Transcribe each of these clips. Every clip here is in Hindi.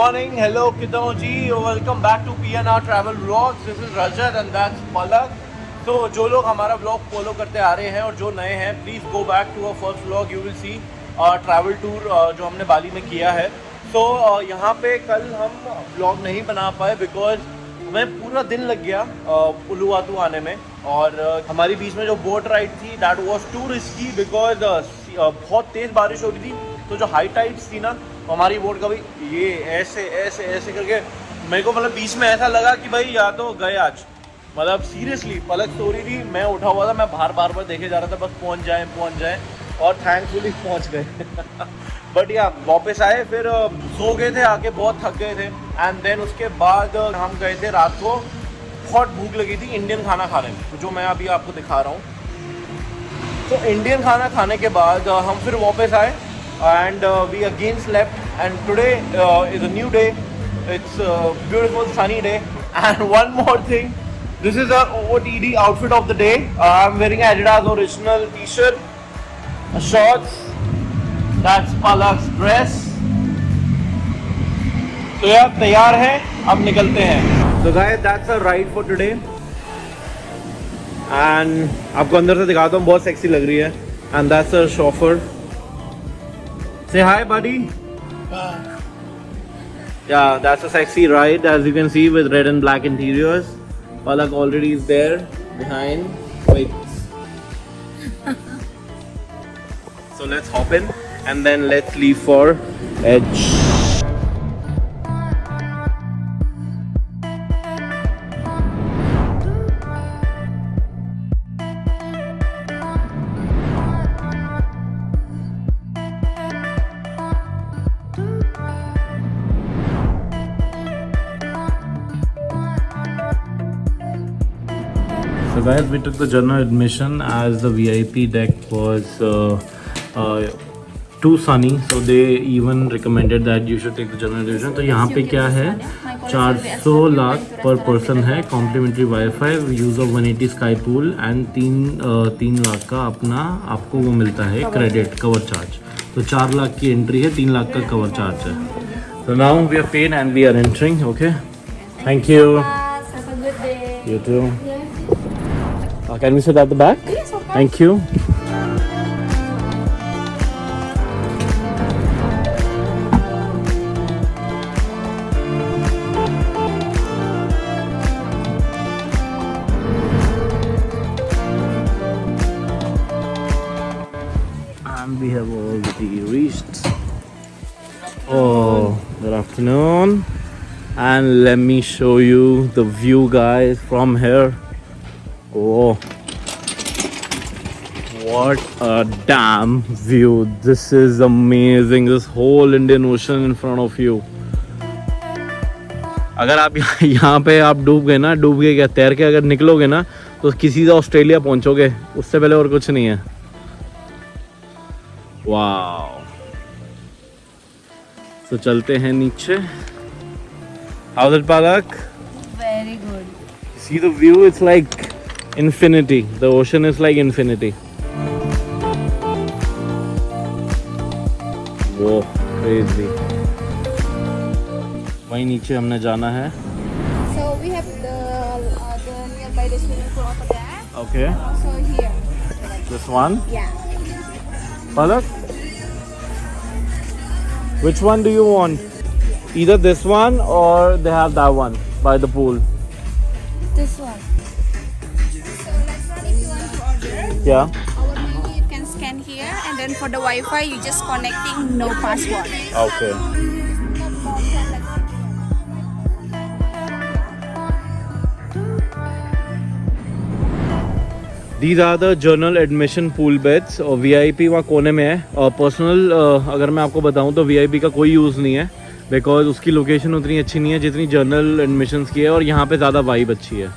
morning, hello किधर जी, welcome back to PNR Travel Vlogs. This is Rajat and that's Palak. तो जो लोग हमारा ब्लॉग फॉलो करते आ रहे हैं और जो नए हैं, please go back to a first vlog. You will see travel tour जो हमने बाली में किया है. तो यहाँ पे कल हम ब्लॉग नहीं बना पाए बिकॉज हमें पूरा दिन लग गया उलुवातू आने में. और हमारी बीच में जो बोट राइड थी that was to risky because बहुत तेज़ बारिश हो रही थी. तो जो हाई टाइड्स थी ना, हमारी बोट का भी ये ऐसे ऐसे ऐसे करके मेरे को मतलब बीच में ऐसा लगा कि भाई या तो गए आज. मतलब सीरियसली पलक सो रही थी, मैं उठा हुआ था, मैं बार बार देखे जा रहा था बस पहुंच जाए और थैंकफुली पहुंच गए. बट या वापस आए, फिर सो गए थे आके, बहुत थक गए थे. एंड देन उसके बाद हम गए थे रात को. बहुत भूख लगी थी इंडियन खाना खाने में, जो मैं अभी आपको दिखा रहा हूँ. तो इंडियन खाना खाने के बाद हम फिर वापस आए and we again slept, and today is a new day. It's a beautiful sunny day. And one more thing, this is our OOTD outfit of the day. I'm wearing Adidas original t-shirt, shorts, that's Palak's dress. तो यार तैयार है, अब निकलते हैं. So guys, that's our ride for today. And आपको अंदर से दिखाता हूँ, बहुत सेक्सी लग रही है. And that's our chauffeur. Say hi, buddy. Bye. Yeah, that's a sexy ride, as you can see, with red and black interiors. Palak already is there behind. Wait. So let's hop in and then let's leave for Edge. So guys, we took the general admission as the VIP deck was too sunny, so they even recommended that you should take the general admission. तो यहाँ पे क्या है, 400 लाख पर पर्सन है, complimentary wifi, use of 180 sky pool and 3 lakh का अपना आपको वो मिलता है क्रेडिट कवर चार्ज. तो 4 लाख की एंट्री है, 3 लाख का कवर चार्ज है. So now we are paid and we are entering. Okay, thank you. Have a good day. You too. Yes. Can we sit at the back? Yes, of course. Thank you. And we have already reached. Oh, good afternoon. And let me show you the view, guys, from here. Oh, what a damn view. This is amazing. This whole Indian Ocean in front of you. अगर आप यहाँ पे आप डूब गए ना, डूब गए क्या, तैर के अगर निकलोगे ना तो किसी से ऑस्ट्रेलिया पहुँचोगे, उससे पहले और कुछ नहीं है. वाओ. तो चलते हैं नीचे. How's it, Palak? Very good. See the view, it's like infinity. The ocean is like infinity. Whoa, crazy. वहीं नीचे हमने जाना है. So we have the nearby the swimming pool over there. Okay. Also here. This one. Yeah. Palak, which one do you want? Either this one or they have that one by the pool. This one. So next one, if you want to order, Yeah. our menu you can scan here, and then for the Wi-Fi you just connecting, no password. Okay. These are the general admission pool beds और VIP वहाँ कोने में है. और पर्सनल अगर मैं आपको बताऊँ तो VIP का कोई यूज़ नहीं है बिकॉज उसकी लोकेशन उतनी अच्छी नहीं है जितनी जनरल एडमिशन्स की है, और यहाँ पे ज़्यादा वाइब अच्छी है.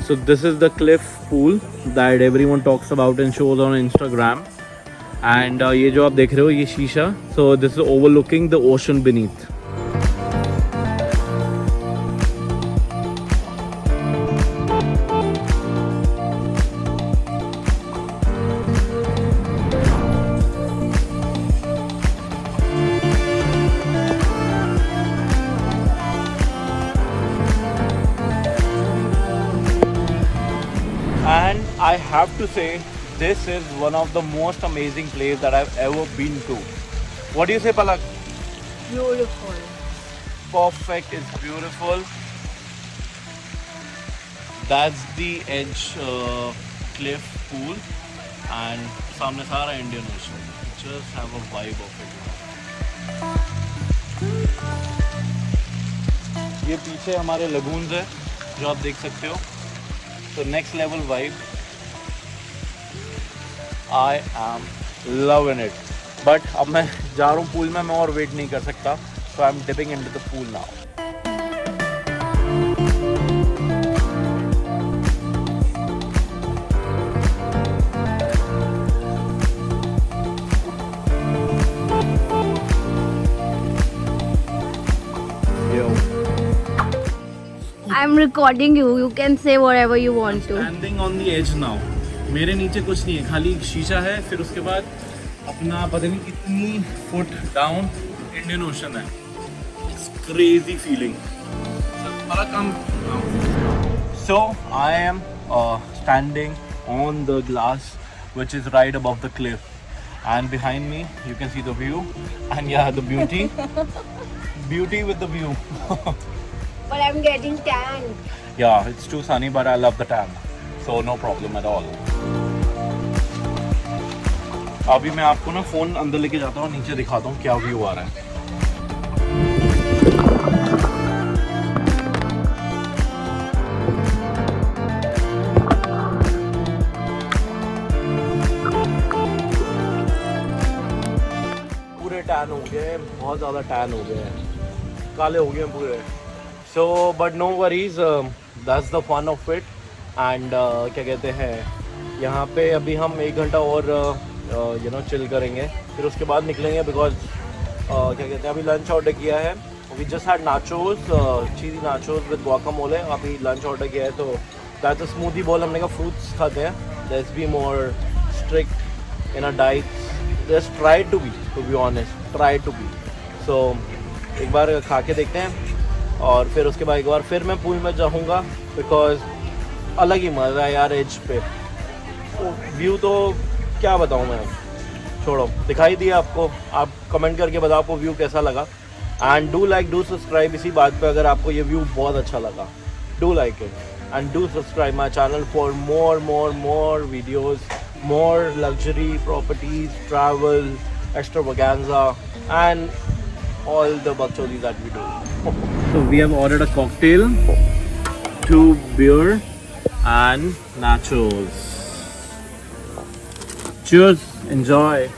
So this is the Cliff pool that everyone talks about and shows on Instagram. And ये जो आप देख रहे हो ये शीशा, सो this is overlooking the ocean beneath. have to say this is one of the most amazing places that I've ever been to. What do you say, Palak? Beautiful. Perfect, it's beautiful. That's the edge cliff pool and सामने सारा Indian Ocean. Just have a vibe of it. ये पीछे हमारे लगून्स है जो आप देख सकते हो. So next level vibe. I am loving it. But अब मैं जा रहा हूँ पूल में, मैं और वेट नहीं कर सकता. So I'm dipping into the pool now. I'm recording you. You can say whatever you want to. Standing on the edge now. मेरे नीचे कुछ नहीं है, खाली एक शीशा है. फिर उसके बाद अपना पता नहीं कितनी फुट डाउन इंडियन ओशन है. It's crazy feeling. So I am standing on the glass, which is right above the cliff, and behind me you can see the view, and yeah, the beauty, beauty with the view. But I'm getting tan. Yeah, it's too sunny, but I love the tan, so no problem at all. अभी मैं आपको ना फ़ोन अंदर लेके जाता हूँ, नीचे दिखाता हूँ क्या व्यू आ रहा है. पूरे टैन हो गए, बहुत ज़्यादा टैन हो गए हैं, काले हो गए हैं पूरे. So but no worries, that's the fun of it. And क्या कहते हैं, यहाँ पे अभी हम 1 घंटा और चिल करेंगे, फिर उसके बाद निकलेंगे. बिकॉज क्या कहते हैं, अभी लंच ऑर्डर किया है. We just had nachos, cheesy nachos with guacamole. अभी लंच ऑर्डर किया है, तो दैट्स अ स्मूदी बॉल. हमने कहा फ्रूट्स खाते हैं. Let's be more strict in a diet. Just try to be honest, try to be. So एक बार खा के देखते हैं, और फिर उसके बाद एक बार फिर मैं पूल में जाऊँगा. बिकॉज अलग ही मज़ा है यार एज पे. व्यू तो क्या बताऊँ मैं, छोड़ो, दिखाई दिया आपको. आप कमेंट करके बताओ आपको व्यू कैसा लगा. And do like, do subscribe. इसी बात पे अगर आपको ये व्यू बहुत अच्छा लगा, do like it and do subscribe my channel for more videos, more luxury properties, travel, extravaganza, and all the bakchodi that we do. So we have ordered a cocktail, 2 beer and nachos. Cheers, enjoy.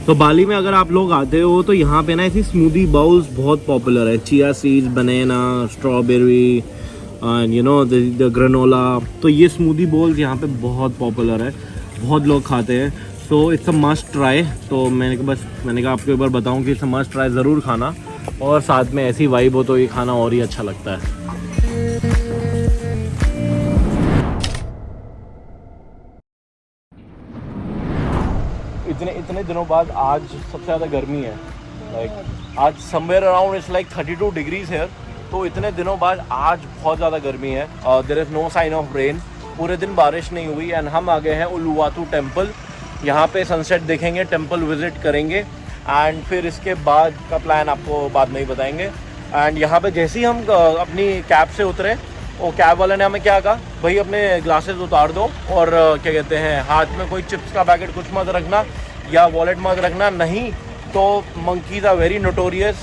तो बाली में अगर आप लोग आते हो तो यहाँ पे ना ऐसी स्मूदी बाउल्स बहुत पॉपुलर है. Chia seeds, banana, strawberry, and you know the granola. तो ये स्मूदी बाउल्स यहाँ पे बहुत पॉपुलर है, बहुत लोग खाते हैं. So it's a must try. तो मैंने कहा आपको एक बार बताऊँ कि इट्स अ मस्ट ट्राई, ज़रूर खाना. और साथ में ऐसी वाइब हो तो ये खाना और ही अच्छा लगता है. इतने दिनों बाद आज सबसे ज़्यादा गर्मी है. लाइक आज somewhere around it's like 32 degrees here. तो इतने दिनों बाद आज बहुत ज़्यादा गर्मी है. There is no sign of rain. पूरे दिन बारिश नहीं हुई. एंड हम आ गए हैं उलुवातू टेम्पल. यहाँ पे सनसेट देखेंगे, टेम्पल विज़िट करेंगे, एंड फिर इसके बाद का प्लान आपको बाद में ही बताएंगे. एंड यहाँ पे जैसे ही हम अपनी कैब से उतरे, वो कैब वाले ने हमें क्या कहा, भाई अपने ग्लासेस उतार दो और क्या कहते हैं, हाथ में कोई चिप्स का पैकेट कुछ मत रखना या वॉलेट मत रखना, नहीं तो मंकीज आर वेरी नोटोरियस,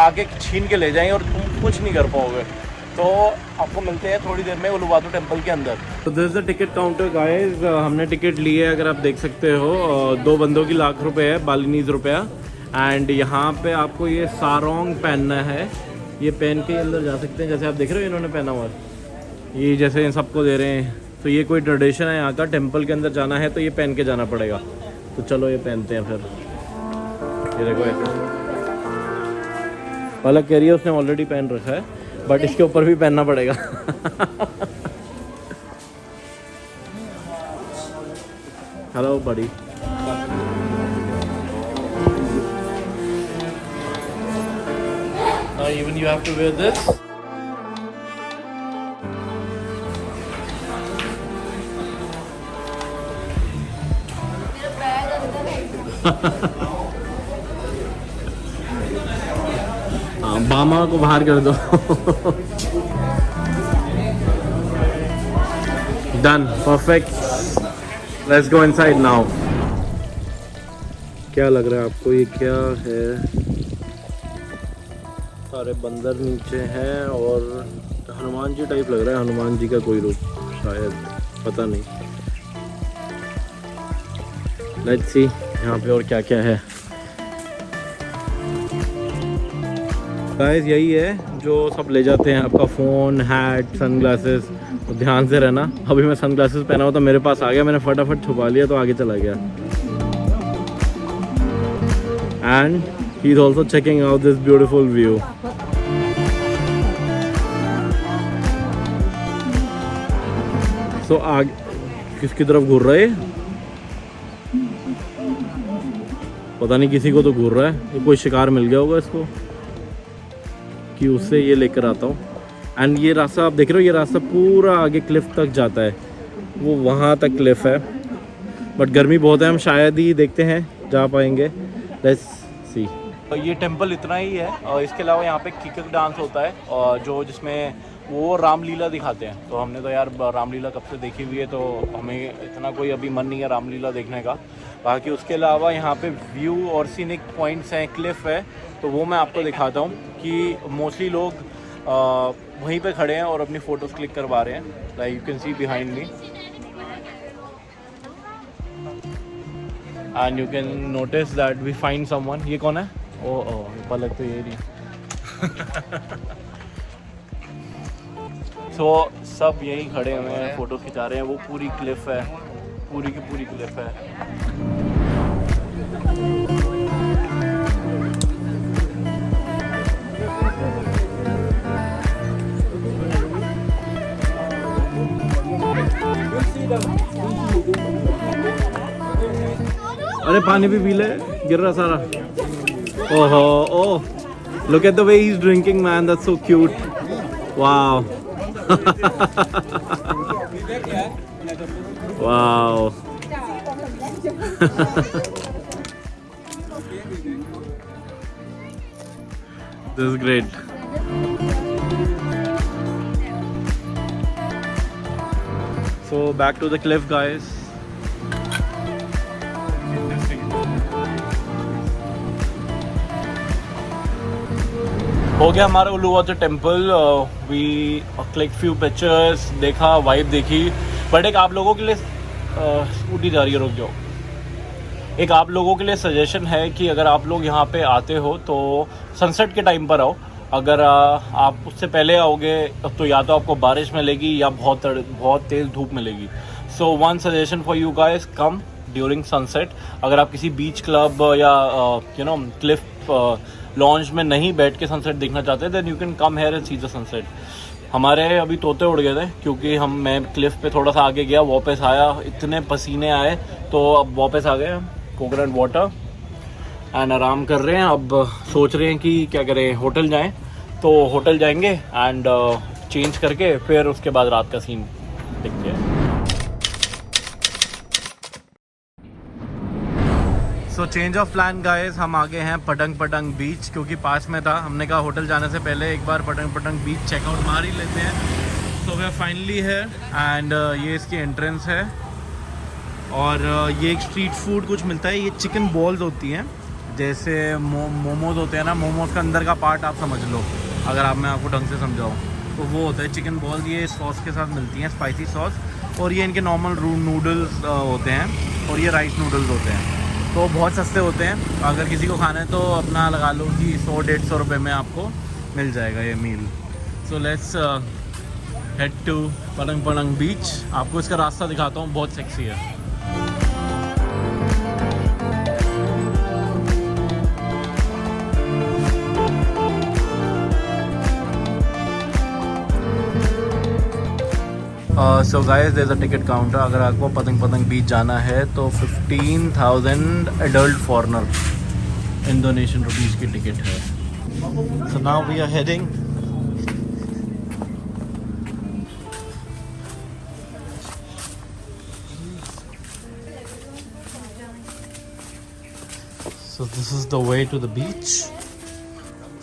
आके छीन के ले जाएंगे और तुम कुछ नहीं कर पाओगे. तो आपको मिलते हैं थोड़ी देर में उलुवातू टेम्पल के अंदर. तो this is the ticket counter guys. हमने टिकट ली है, अगर आप देख सकते हो. 2 बंदों की ₹1,00,000 है, बालिनीज रुपया. एंड यहाँ पे आपको ये सारोंग पहनना है. ये पहन के अंदर जा सकते हैं, जैसे आप देख रहे हो इन्होंने पहना हुआ है. ये जैसे इन सबको दे रहे हैं. तो ये कोई ट्रेडिशन है यहाँ का, टेम्पल के अंदर जाना है तो ये पहन के जाना पड़ेगा. तो चलो ये पहनते हैं फिर. ये देखो ऐसे पलक कह रही है उसने ऑलरेडी पहन रखा है, बट इसके ऊपर भी पहनना पड़ेगा. Hello buddy. Even you have to wear this. हाँ, बामा को बाहर कर दो। Done, perfect. Let's go inside now. क्या लग रहा है आपको, ये क्या है? सारे बंदर नीचे हैं और हनुमान जी टाइप लग रहा है, हनुमान जी का कोई रूप शायद, पता नहीं। लेट्स सी यहाँ पे और क्या क्या है। गाइस यही है जो सब ले जाते हैं, आपका फ़ोन, हैट, सनग्लासेस। तो ध्यान से रहना। अभी मैं सनग्लासेस पहना हुआ तो मेरे पास आ गया, मैंने फटाफट छुपा लिया तो आगे चला गया। And he is also checking out this beautiful view. So आगे किसकी तरफ घूर रहा है? पता नहीं, किसी को तो घूर रहा है। ये कोई शिकार मिल गया होगा इसको कि उससे ये लेकर आता हूँ। एंड ये रास्ता आप देख रहे हो, ये रास्ता पूरा आगे क्लिफ तक जाता है, वो वहाँ तक क्लिफ है। बट गर्मी बहुत है, हम शायद ही देखते हैं जा पाएंगे। Let's see. ये टेंपल इतना ही है और इसके अलावा यहाँ पे किकक डांस होता है और जिसमें वो रामलीला दिखाते हैं। तो हमने तो यार रामलीला कब से देखी हुई है, तो हमें इतना कोई अभी मन नहीं है रामलीला देखने का। बाकी उसके अलावा यहाँ पे व्यू और सीनिक पॉइंट्स हैं, क्लिफ है, तो वो मैं आपको दिखाता हूँ कि मोस्टली लोग वहीं पे खड़े हैं और अपनी फ़ोटोज़ क्लिक करवा रहे हैं। Like you can see behind me and you can notice that we find someone. ये कौन है? ओह पलक तो ये नहीं। सो सब यहीं खड़े हुए हैं, फ़ोटो खिंचा रहे हैं। वो पूरी क्लिफ है, पूरी की पूरी क्लिफ है। अरे पानी भी पी ले, गिर रहा सारा। ओहो oh, look at the way he is drinking man, that's so cute. Wow. Wow. This is great. So back to the cliff, guys. हो गया हमारा Uluwatu temple. We click few pictures, देखा, वाइब देखी। बट एक आप लोगों के लिए स्कूटी जा रही है, रुक जाओ। एक आप लोगों के लिए सजेशन है कि अगर आप लोग यहाँ पे आते हो तो सनसेट के टाइम पर आओ। अगर आप उससे पहले आओगे तो या तो आपको बारिश मिलेगी या बहुत तेज़ धूप मिलेगी। So one suggestion for you guys, come during sunset. अगर आप किसी बीच क्लब या क्लिफ लॉन्ज में नहीं बैठ के सनसेट देखना चाहते then you can come here and see the sunset. हमारे अभी तोते उड़ गए थे क्योंकि मैं क्लिफ पे थोड़ा सा आगे गया, वापस आया, इतने पसीने आए तो अब वापस आ गए। कोकोनट वाटर एंड आराम कर रहे हैं। अब सोच रहे हैं कि क्या करें, होटल जाएं। तो होटल जाएंगे एंड चेंज करके फिर उसके बाद रात का सीन देखते हैं। So change of plan guys, हम आगे हैं पटंग पटंग बीच क्योंकि पास में था। हमने कहा होटल जाने से पहले एक बार पटंग पटंग बीच चेकआउट मार ही लेते हैं। तो वे फाइनली है एंड ये इसकी एंट्रेंस है और ये एक स्ट्रीट फूड कुछ मिलता है। ये चिकन बॉल्स होती हैं, जैसे मोमोज होते हैं ना, मोमोज का अंदर का पार्ट आप समझ लो, अगर मैं आपको ढंग से समझाऊँ तो वो होता है चिकन बॉल। ये सॉस के साथ मिलती हैं, स्पाइसी सॉस, और ये इनके नॉर्मल नूडल्स होते हैं और ये राइस नूडल्स होते हैं। तो बहुत सस्ते होते हैं, अगर किसी को खाना है तो अपना लगा लो कि 100-150 रुपये में आपको मिल जाएगा ये meal. So let's head to Padang Padang beach. आपको इसका रास्ता दिखाता हूँ, बहुत सेक्सी है। So guys there is a ticket counter. अगर आपको पतंग पतंग बीच जाना है तो 15,000 एडल्ट फॉरनर इंडोनेशियन रुपीज़ की टिकट है। So now we are heading. So this is the way to the beach.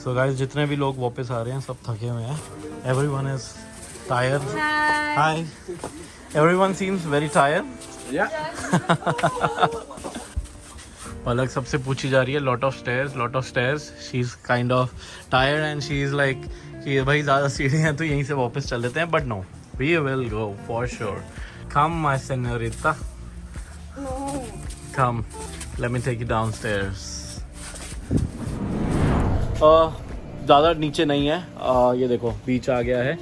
So guys, जितने भी लोग वापस आ रहे हैं सब थके हुए हैं. Everyone is tired. Hi. Everyone seems very tired. Palak सबसे पूछी जा रही है. Lot of stairs. She is kind of tired and she is like कि भाई ज़्यादा सीढ़ियाँ हैं तो यहीं से वापस चल लेते हैं. But no, we will go for sure. Come my senorita, come, let me take you downstairs. ज़्यादा नीचे नहीं है. ये देखो बीच आ गया है.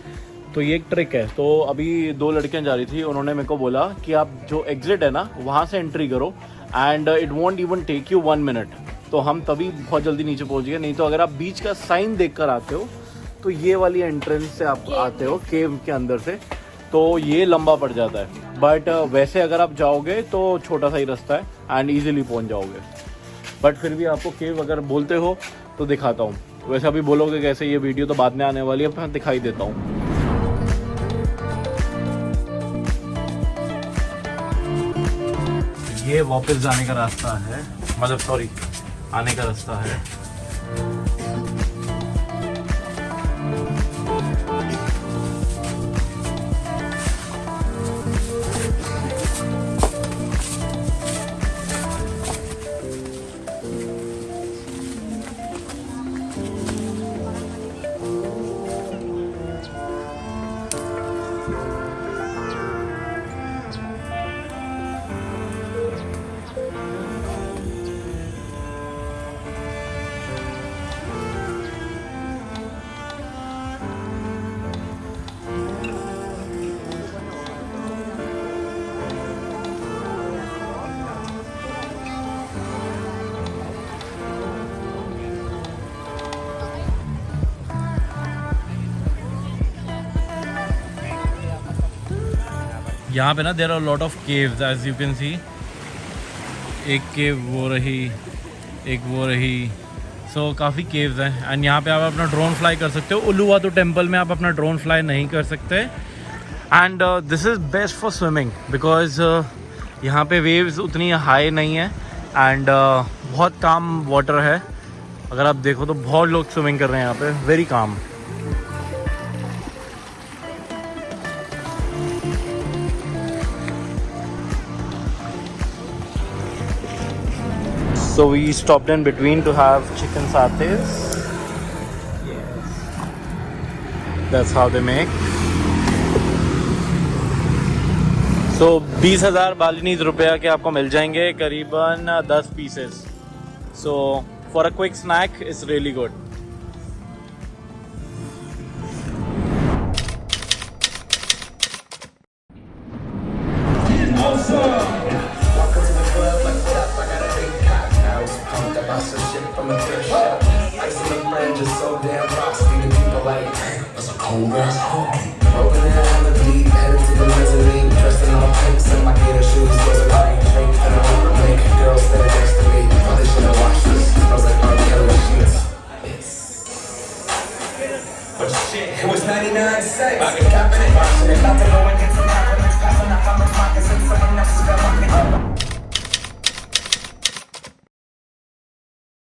तो ये एक ट्रिक है. तो अभी 2 लड़कियां जा रही थी, उन्होंने मेरे को बोला कि आप जो एग्जिट है ना वहाँ से एंट्री करो and it won't even take you 1 minute. तो हम तभी बहुत जल्दी नीचे पहुँच गए. नहीं तो अगर आप बीच का साइन देख कर आते हो तो ये वाली एंट्रेंस से आप आते हो केव के अंदर से, तो ये लंबा पड़ जाता है. बट वैसे अगर आप जाओगे तो छोटा सा ही रास्ता है एंड ईजिली पहुँच जाओगे. बट फिर भी आपको केव अगर बोलते हो तो दिखाता हूँ. वैसे अभी बोलोगे कैसे, ये वीडियो तो बाद में आने वाली है, मैं दिखाई देता हूँ. ये वापस जाने का रास्ता है, मतलब सॉरी आने का रास्ता है. यहाँ पे ना there are lot of caves as you can see. एक केव वो रही, एक वो रही. सो काफ़ी केव्स हैं एंड यहाँ पे आप अपना ड्रोन फ्लाई कर सकते हो. उल्लुवातु टेम्पल में आप अपना ड्रोन फ्लाई नहीं कर सकते. And this is best for swimming because यहाँ पे वेव्स उतनी हाई नहीं है एंड बहुत काम वाटर है. अगर आप देखो तो बहुत लोग स्विमिंग कर रहे हैं यहाँ पे. Very calm. So we stopped in between to have chicken satay. Yes. That's how they make. So 20,000 Balinese रुपया के आपको मिल जाएंगे करीबन 10 pieces. So for a quick snack, it's really good.